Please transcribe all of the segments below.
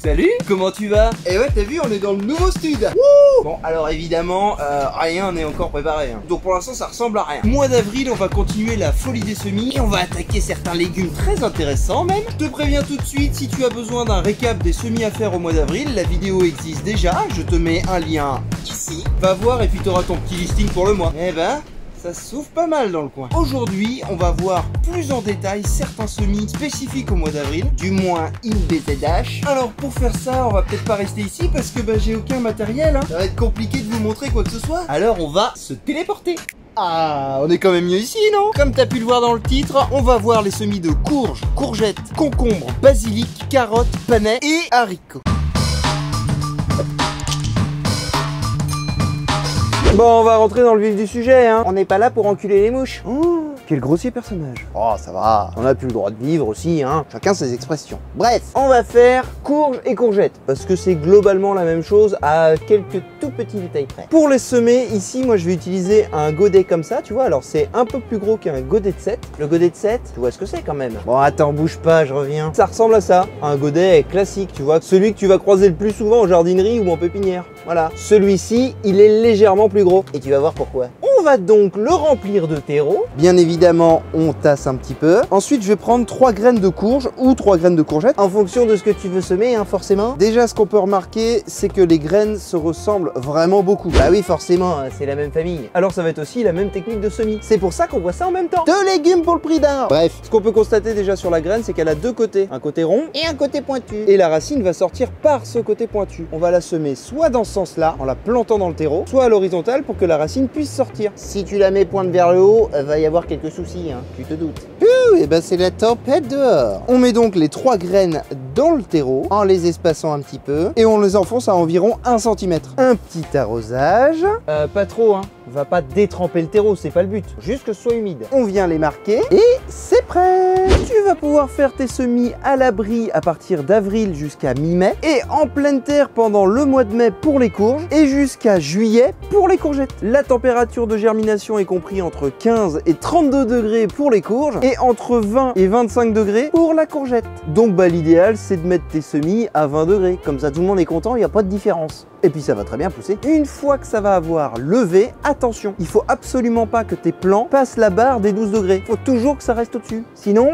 Salut, comment tu vas? Et ouais, t'as vu, on est dans le nouveau stud. Bon, alors évidemment, rien n'est encore préparé. Donc pour l'instant, ça ressemble à rien. Mois d'avril, on va continuer la folie des semis et on va attaquer certains légumes très intéressants même. Je te préviens tout de suite, si tu as besoin d'un récap des semis à faire au mois d'avril, la vidéo existe déjà. Je te mets un lien ici. Va voir et puis tu auras ton petit listing pour le mois. Eh ben, ça souffle pas mal dans le coin. Aujourd'hui, on va voir plus en détail certains semis spécifiques au mois d'avril, du moins IBZH. Alors pour faire ça, on va peut-être pas rester ici parce que j'ai aucun matériel. Ça va être compliqué de vous montrer quoi que ce soit. Alors on va se téléporter. Ah, on est quand même mieux ici, non? Comme tu as pu le voir dans le titre, on va voir les semis de courges, courgettes, concombres, basilic, carottes, panais et haricots. Bon, on va rentrer dans le vif du sujet, hein. On n'est pas là pour enculer les mouches. Oh, quel grossier personnage. Oh, ça va. On a plus le droit de vivre aussi, hein. Chacun ses expressions. Bref, on va faire courges et courgettes. Parce que c'est globalement la même chose à quelques tout petits détails près. Pour les semer, ici, moi, je vais utiliser un godet comme ça, tu vois. Alors, c'est un peu plus gros qu'un godet de 7. Le godet de 7, tu vois ce que c'est quand même. Bon, attends, bouge pas, je reviens. Ça ressemble à ça. Un godet classique, tu vois. Celui que tu vas croiser le plus souvent en jardinerie ou en pépinière. Voilà. Celui-ci, il est légèrement plus gros. Et tu vas voir pourquoi. On va donc le remplir de terreau. Bien évidemment, on tasse un petit peu. Ensuite, je vais prendre 3 graines de courge ou 3 graines de courgette en fonction de ce que tu veux semer, hein, forcément. Déjà, ce qu'on peut remarquer, c'est que les graines se ressemblent vraiment beaucoup. Bah oui, forcément, c'est la même famille. Alors, ça va être aussi la même technique de semis. C'est pour ça qu'on voit ça en même temps. 2 légumes pour le prix d'un. Bref, ce qu'on peut constater déjà sur la graine, c'est qu'elle a 2 côtés. Un côté rond et un côté pointu. Et la racine va sortir par ce côté pointu. On va la semer soit dans ce sens-là, en la plantant dans le terreau, soit à l'horizontale pour que la racine puisse sortir. Si tu la mets pointe vers le haut, va y avoir quelques soucis, hein, tu te doutes. Et ben c'est la tempête dehors. On met donc les 3 graines dans le terreau en les espaçant un petit peu et on les enfonce à environ 1 cm. Un petit arrosage. Pas trop, hein. Va pas détremper le terreau, c'est pas le but. Juste que ce soit humide. On vient les marquer et c'est prêt. Tu vas pouvoir faire tes semis à l'abri à partir d'avril jusqu'à mi-mai et en pleine terre pendant le mois de mai pour les courges et jusqu'à juillet pour les courgettes. La température de germination est comprise entre 15 et 32 degrés pour les courges et entre 20 et 25 degrés pour la courgette. Donc l'idéal c'est de mettre tes semis à 20 degrés. Comme ça tout le monde est content, il n'y a pas de différence. Et puis ça va très bien pousser. Une fois que ça va avoir levé, attention, il faut absolument pas que tes plants passent la barre des 12 degrés. Il faut toujours que ça reste au-dessus. Sinon,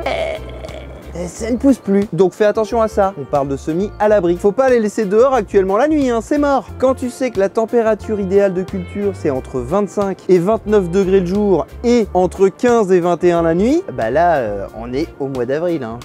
ça ne pousse plus. Donc fais attention à ça. On parle de semis à l'abri. Faut pas les laisser dehors actuellement la nuit, hein, c'est mort. Quand tu sais que la température idéale de culture, c'est entre 25 et 29 degrés le jour et entre 15 et 21 la nuit, bah là, on est au mois d'avril, hein.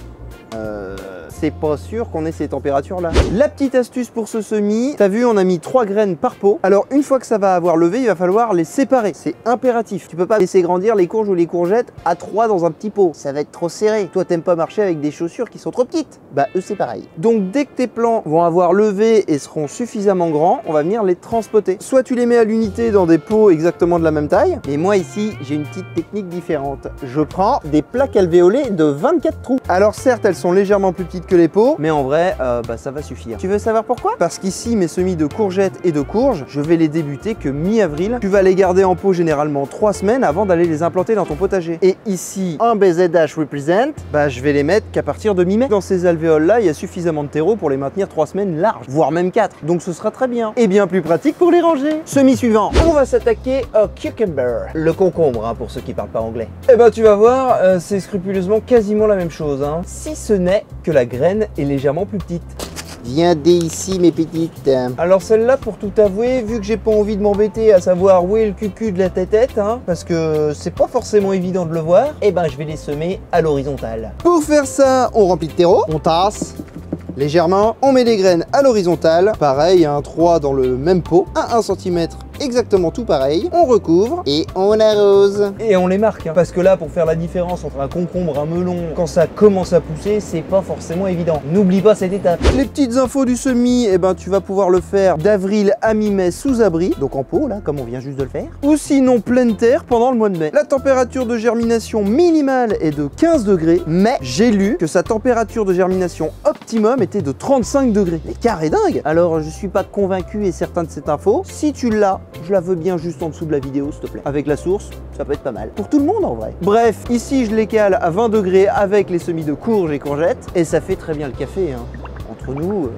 C'est pas sûr qu'on ait ces températures là. La petite astuce pour ce semis, t'as vu, on a mis 3 graines par pot. Alors une fois que ça va avoir levé, il va falloir les séparer. C'est impératif. Tu peux pas laisser grandir les courges ou les courgettes à 3 dans un petit pot. Ça va être trop serré. Toi, t'aimes pas marcher avec des chaussures qui sont trop petites. Bah eux c'est pareil. Donc dès que tes plants vont avoir levé et seront suffisamment grands, on va venir les transpoter. Soit tu les mets à l'unité dans des pots exactement de la même taille. Mais moi ici, j'ai une petite technique différente. Je prends des plaques alvéolées de 24 trous. Alors certes, elles sont légèrement plus petites que les pots, mais en vrai, ça va suffire. Tu veux savoir pourquoi? Parce qu'ici, mes semis de courgettes et de courges, je vais les débuter que mi-avril. Tu vas les garder en pot généralement 3 semaines avant d'aller les implanter dans ton potager. Et ici, un BZH represent, je vais les mettre qu'à partir de mi-mai. Dans ces alvéoles-là, il y a suffisamment de terreau pour les maintenir 3 semaines larges, voire même 4. Donc ce sera très bien. Et bien plus pratique pour les ranger. Semis suivant, on va s'attaquer au cucumber. Le concombre, hein, pour ceux qui parlent pas anglais. Et tu vas voir, c'est scrupuleusement quasiment la même chose, hein. Si ce n'est que la graine est légèrement plus petite. Viens dès ici mes petites. Alors celle-là, pour tout avouer, vu que j'ai pas envie de m'embêter à savoir où est le cucu de la tête, hein, parce que c'est pas forcément évident de le voir, je vais les semer à l'horizontale. Pour faire ça, on remplit de terreau, on tasse légèrement, on met les graines à l'horizontale, pareil, hein, 3 dans le même pot, à 1 cm exactement tout pareil, on recouvre et on arrose. Et on les marque, hein, parce que là, pour faire la différence entre un concombre, un melon, quand ça commence à pousser, c'est pas forcément évident. N'oublie pas cette étape. Les petites infos du semis, tu vas pouvoir le faire d'avril à mi-mai sous abri, donc en pot, là, comme on vient juste de le faire, ou sinon pleine terre pendant le mois de mai. La température de germination minimale est de 15 degrés, mais j'ai lu que sa température de germination optimum était de 35 degrés. L'écart est dingue. Alors, je suis pas convaincu et certain de cette info. Si tu l'as, je la veux bien juste en dessous de la vidéo, s'il te plaît. Avec la source, ça peut être pas mal. Pour tout le monde, en vrai. Bref, ici, je les cale à 20 degrés avec les semis de courges et courgettes. Et ça fait très bien le café, hein. Entre nous,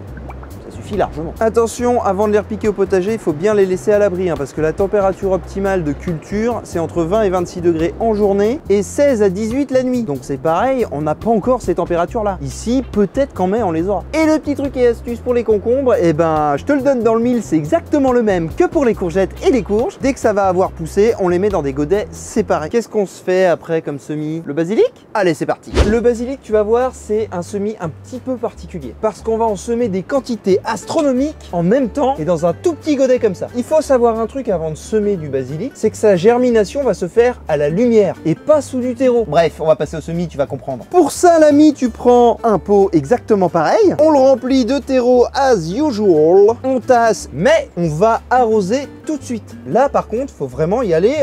suffit largement. Attention, avant de les repiquer au potager, il faut bien les laisser à l'abri, hein, parce que la température optimale de culture, c'est entre 20 et 26 degrés en journée et 16 à 18 la nuit. Donc c'est pareil, on n'a pas encore ces températures-là. Ici, peut-être qu'en mai, on les aura. Et le petit truc et astuce pour les concombres, eh ben, je te le donne dans le mille, c'est exactement le même que pour les courgettes et les courges. Dès que ça va avoir poussé, on les met dans des godets séparés. Qu'est-ce qu'on se fait après comme semis? Le basilic? Allez, c'est parti. Le basilic, tu vas voir, c'est un semis un petit peu particulier parce qu'on va en semer des quantités astronomiques en même temps et dans un tout petit godet comme ça. Il faut savoir un truc avant de semer du basilic, c'est que sa germination va se faire à la lumière et pas sous du terreau. Bref, on va passer au semis, tu vas comprendre. Pour ça, l'ami, tu prends un pot exactement pareil, on le remplit de terreau as usual, on tasse, mais on va arroser tout de suite. Là, par contre, faut vraiment y aller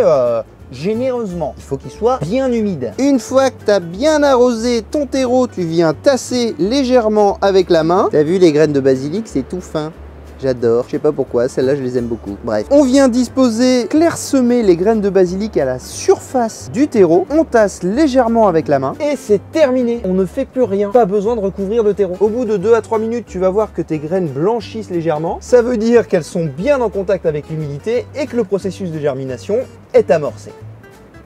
généreusement. Il faut qu'il soit bien humide. Une fois que tu as bien arrosé ton terreau, tu viens tasser légèrement avec la main. T'as vu les graines de basilic, c'est tout fin. J'adore, je sais pas pourquoi, celles-là je les aime beaucoup. Bref, on vient disposer, clairsemer les graines de basilic à la surface du terreau. On tasse légèrement avec la main et c'est terminé. On ne fait plus rien, pas besoin de recouvrir de terreau. Au bout de 2 à 3 minutes, tu vas voir que tes graines blanchissent légèrement. Ça veut dire qu'elles sont bien en contact avec l'humidité et que le processus de germination est amorcé.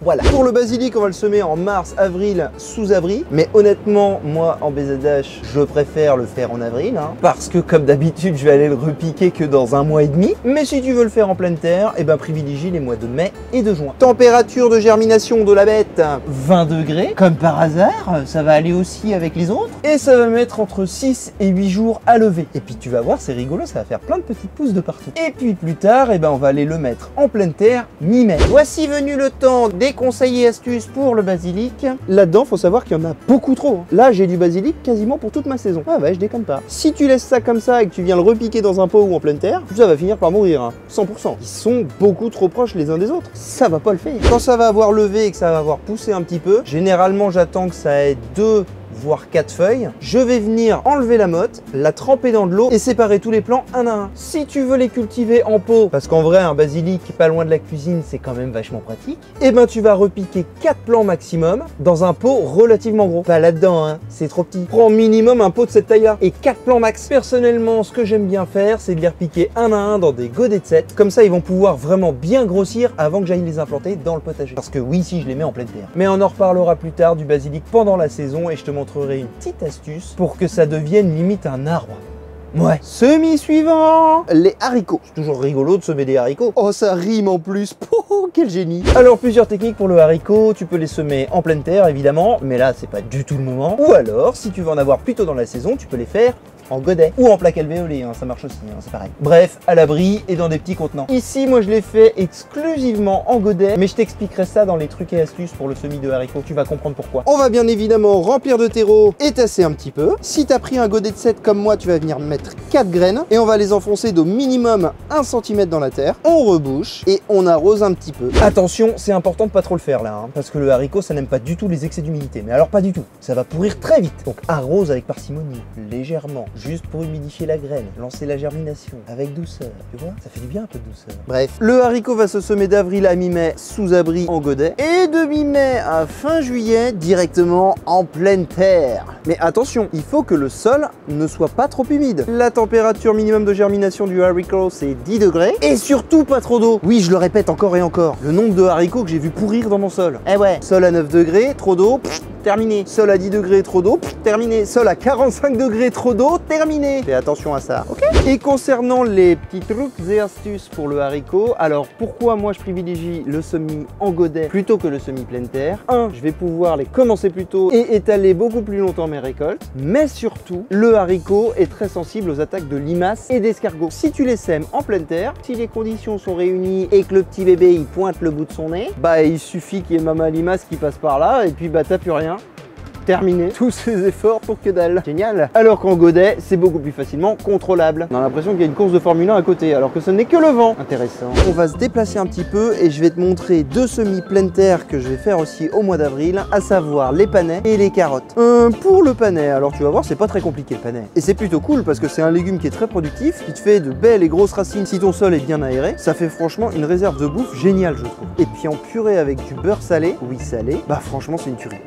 Voilà. Pour le basilic, on va le semer en mars, avril, sous abri. Mais honnêtement, moi, en BZH, je préfère le faire en avril. Parce que, comme d'habitude, je vais aller le repiquer que dans 1 mois et demi. Mais si tu veux le faire en pleine terre, eh ben, privilégie les mois de mai et de juin. Température de germination de la bête, 20 degrés. Comme par hasard, ça va aller aussi avec les autres. Et ça va mettre entre 6 et 8 jours à lever. Et puis, tu vas voir, c'est rigolo, ça va faire plein de petites pousses de partout. Et puis, plus tard, eh ben, on va aller le mettre en pleine terre, mi-mai. Voici venu le temps des conseils et astuces pour le basilic. Là-dedans, faut savoir qu'il y en a beaucoup trop. Là, j'ai du basilic quasiment pour toute ma saison. Ah ouais, je déconne pas. Si tu laisses ça comme ça et que tu viens le repiquer dans un pot ou en pleine terre, ça va finir par mourir, 100%. Ils sont beaucoup trop proches les uns des autres. Ça va pas le faire. Quand ça va avoir levé et que ça va avoir poussé un petit peu, généralement, j'attends que ça ait 2 voire 4 feuilles, je vais venir enlever la motte, la tremper dans de l'eau et séparer tous les plants un à un. Si tu veux les cultiver en pot, parce qu'en vrai un basilic pas loin de la cuisine c'est quand même vachement pratique, et ben tu vas repiquer 4 plants maximum dans un pot relativement gros. Pas là-dedans, c'est trop petit. Prends minimum un pot de cette taille-là et 4 plants max. Personnellement, ce que j'aime bien faire, c'est de les repiquer un à un dans des godets de 7. Comme ça, ils vont pouvoir vraiment bien grossir avant que j'aille les implanter dans le potager. Parce que oui, si je les mets en pleine terre. Mais on en reparlera plus tard du basilic pendant la saison et je te montrerai une petite astuce pour que ça devienne limite un arbre. Ouais. Semis suivant, les haricots. C'est toujours rigolo de semer des haricots. Oh, ça rime en plus. Oh, quel génie. Alors, plusieurs techniques pour le haricot. Tu peux les semer en pleine terre, évidemment, mais là, c'est pas du tout le moment. Ou alors, si tu veux en avoir plus tôt dans la saison, tu peux les faire en godet ou en plaque alvéolée, ça marche aussi, c'est pareil. Bref, à l'abri et dans des petits contenants. Ici, moi, je l'ai fait exclusivement en godet, mais je t'expliquerai ça dans les trucs et astuces pour le semis de haricots. Tu vas comprendre pourquoi. On va bien évidemment remplir de terreau et tasser un petit peu. Si tu as pris un godet de 7 comme moi, tu vas venir mettre 4 graines et on va les enfoncer d'au minimum 1 cm dans la terre. On rebouche et on arrose un petit peu. Attention, c'est important de pas trop le faire là, parce que le haricot, ça n'aime pas du tout les excès d'humidité. Mais alors pas du tout, ça va pourrir très vite. Donc arrose avec parcimonie, légèrement. Juste pour humidifier la graine, lancer la germination avec douceur, tu vois, ça fait du bien un peu de douceur. Bref, le haricot va se semer d'avril à mi-mai sous abri en godet et de mi-mai à fin juillet directement en pleine terre. Mais attention, il faut que le sol ne soit pas trop humide. La température minimum de germination du haricot c'est 10 degrés et surtout pas trop d'eau. Oui, je le répète encore et encore, le nombre de haricots que j'ai vu pourrir dans mon sol. Eh ouais, sol à 9 degrés, trop d'eau, terminé. Sol à 10 degrés, trop d'eau, terminé. Sol à 45 degrés, trop d'eau, terminé. Fais attention à ça, ok? Et concernant les petits trucs et astuces pour le haricot, alors pourquoi moi je privilégie le semis en godet plutôt que le semis pleine terre? Je vais pouvoir les commencer plus tôt et étaler beaucoup plus longtemps mes récoltes, mais surtout, le haricot est très sensible aux attaques de limaces et d'escargots. Si tu les sèmes en pleine terre, si les conditions sont réunies et que le petit bébé il pointe le bout de son nez, bah il suffit qu'il y ait maman limace qui passe par là et puis bah t'as plus rien. Terminé tous ces efforts pour que dalle. Génial. Alors qu'en godet, c'est beaucoup plus facilement contrôlable. On a l'impression qu'il y a une course de Formule 1 à côté, alors que ce n'est que le vent. Intéressant. On va se déplacer un petit peu et je vais te montrer 2 semis pleine terre que je vais faire aussi au mois d'avril, à savoir les panais et les carottes. Pour le panais, alors tu vas voir, c'est pas très compliqué le panais. Et c'est plutôt cool parce que c'est un légume qui est très productif, qui te fait de belles et grosses racines si ton sol est bien aéré. Ça fait franchement une réserve de bouffe géniale, je trouve. Et puis en purée avec du beurre salé, oui salé, bah franchement c'est une tuerie.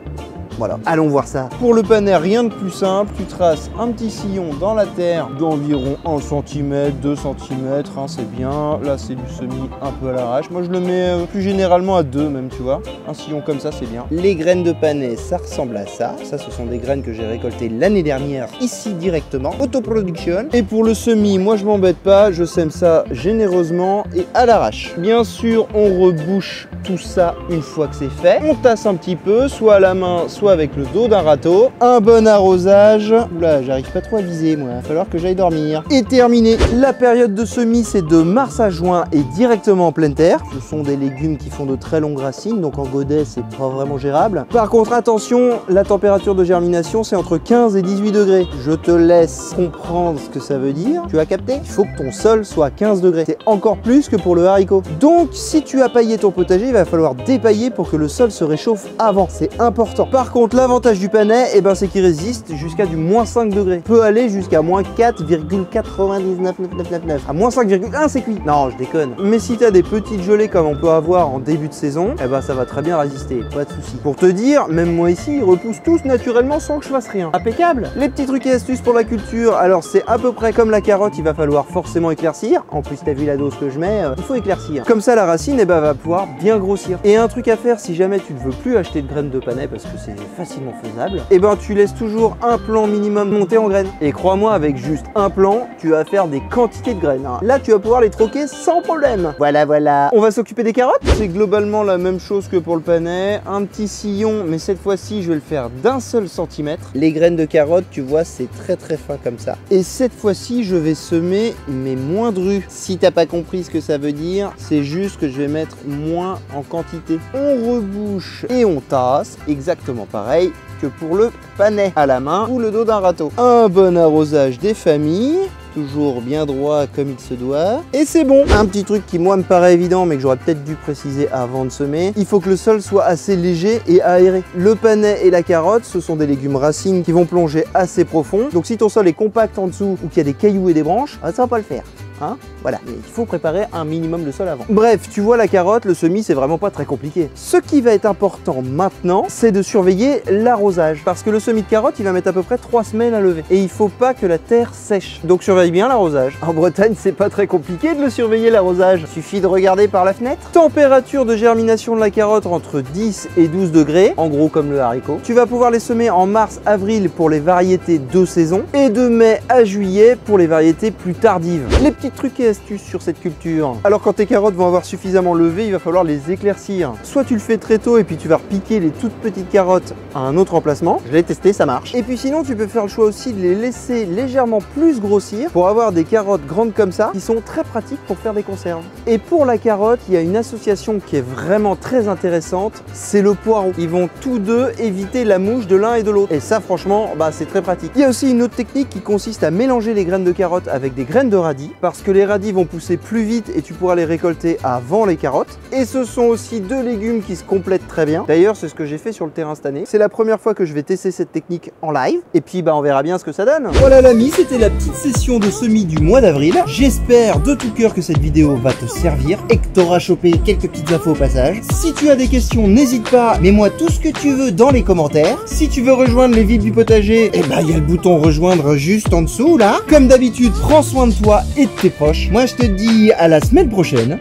Voilà, allons voir ça. Pour le panais, rien de plus simple, tu traces un petit sillon dans la terre d'environ 1 cm, 2 cm, hein, c'est bien. Là c'est du semis un peu à l'arrache. Moi je le mets plus généralement à 2 même, tu vois. Un sillon comme ça c'est bien. Les graines de panais, ça ressemble à ça. Ça ce sont des graines que j'ai récoltées l'année dernière ici directement, autoproduction. Et pour le semis, moi je m'embête pas, je sème ça généreusement et à l'arrache. Bien sûr, on rebouche tout ça une fois que c'est fait. On tasse un petit peu, soit à la main, soit avec le dos d'un râteau. Un bon arrosage. Oula, j'arrive pas trop à viser moi, il va falloir que j'aille dormir. Et terminé. La période de semis, c'est de mars à juin et directement en pleine terre. Ce sont des légumes qui font de très longues racines, donc en godet, c'est pas vraiment gérable. Par contre, attention, la température de germination, c'est entre 15 et 18 degrés. Je te laisse comprendre ce que ça veut dire. Tu as capté? Il faut que ton sol soit à 15 degrés. C'est encore plus que pour le haricot. Donc, si tu as paillé ton potager, il va falloir dépailler pour que le sol se réchauffe avant. C'est important. Par contre, l'avantage du panais, eh ben, c'est qu'il résiste jusqu'à du moins 5 degrés. Peut aller jusqu'à moins 4,99999. À moins 5,1, c'est cuit. Non, je déconne. Mais si tu as des petites gelées comme on peut avoir en début de saison, eh ben, ça va très bien résister. Pas de souci. Pour te dire, même moi ici, ils repoussent tous naturellement sans que je fasse rien. Impeccable. Les petits trucs et astuces pour la culture, alors c'est à peu près comme la carotte, il va falloir forcément éclaircir. En plus, t'as vu la dose que je mets, il faut éclaircir. Comme ça, la racine, eh ben, va pouvoir bien grossir. Et un truc à faire, si jamais tu ne veux plus acheter de graines de panais parce que c'est facilement faisable, eh ben, tu laisses toujours un plant minimum monter en graines. Et crois-moi, avec juste un plant, tu vas faire des quantités de graines. Là, tu vas pouvoir les troquer sans problème. Voilà, voilà. On va s'occuper des carottes. C'est globalement la même chose que pour le panais. Un petit sillon, mais cette fois-ci, je vais le faire d'un seul centimètre. Les graines de carottes, tu vois, c'est très très fin comme ça. Et cette fois-ci, je vais semer mes moins drus. Si t'as pas compris ce que ça veut dire, c'est juste que je vais mettre moins en quantité. On rebouche et on tasse, exactement pareil que pour le panais, à la main ou le dos d'un râteau. Un bon arrosage des familles. Toujours bien droit comme il se doit. Et c'est bon. Un petit truc qui moi me paraît évident mais que j'aurais peut-être dû préciser avant de semer. Il faut que le sol soit assez léger et aéré. Le panais et la carotte, ce sont des légumes racines qui vont plonger assez profond. Donc si ton sol est compact en dessous ou qu'il y a des cailloux et des branches, ça va pas le faire. Hein, voilà, mais il faut préparer un minimum de sol avant. Bref, tu vois la carotte, le semis, c'est vraiment pas très compliqué. Ce qui va être important maintenant, c'est de surveiller l'arrosage. Parce que le semis de carotte, il va mettre à peu près 3 semaines à lever. Et il faut pas que la terre sèche. Donc surveille bien l'arrosage. En Bretagne, c'est pas très compliqué de le surveiller l'arrosage. Suffit de regarder par la fenêtre. Température de germination de la carotte entre 10 et 12 degrés, en gros comme le haricot. Tu vas pouvoir les semer en mars-avril pour les variétés de saison et de mai à juillet pour les variétés plus tardives. Les petits trucs et astuces sur cette culture. Alors quand tes carottes vont avoir suffisamment levé, il va falloir les éclaircir. Soit tu le fais très tôt et puis tu vas repiquer les toutes petites carottes à un autre emplacement. Je l'ai testé, ça marche. Et puis sinon, tu peux faire le choix aussi de les laisser légèrement plus grossir pour avoir des carottes grandes comme ça qui sont très pratiques pour faire des conserves. Et pour la carotte, il y a une association qui est vraiment très intéressante, c'est le poireau. Ils vont tous deux éviter la mouche de l'un et de l'autre. Et ça, franchement, c'est très pratique. Il y a aussi une autre technique qui consiste à mélanger les graines de carottes avec des graines de radis parce que les radis vont pousser plus vite et tu pourras les récolter avant les carottes. Et ce sont aussi deux légumes qui se complètent très bien. D'ailleurs, c'est ce que j'ai fait sur le terrain cette année. C'est la première fois que je vais tester cette technique en live. Et puis, on verra bien ce que ça donne. Voilà l'ami, c'était la petite session de semis du mois d'avril. J'espère de tout cœur que cette vidéo va te servir et que tu auras chopé quelques petites infos au passage. Si tu as des questions, n'hésite pas, mets-moi tout ce que tu veux dans les commentaires. Si tu veux rejoindre les Vifs du potager, il y a le bouton rejoindre juste en dessous là. Comme d'habitude, prends soin de toi et de tes proches. Moi je te dis à la semaine prochaine.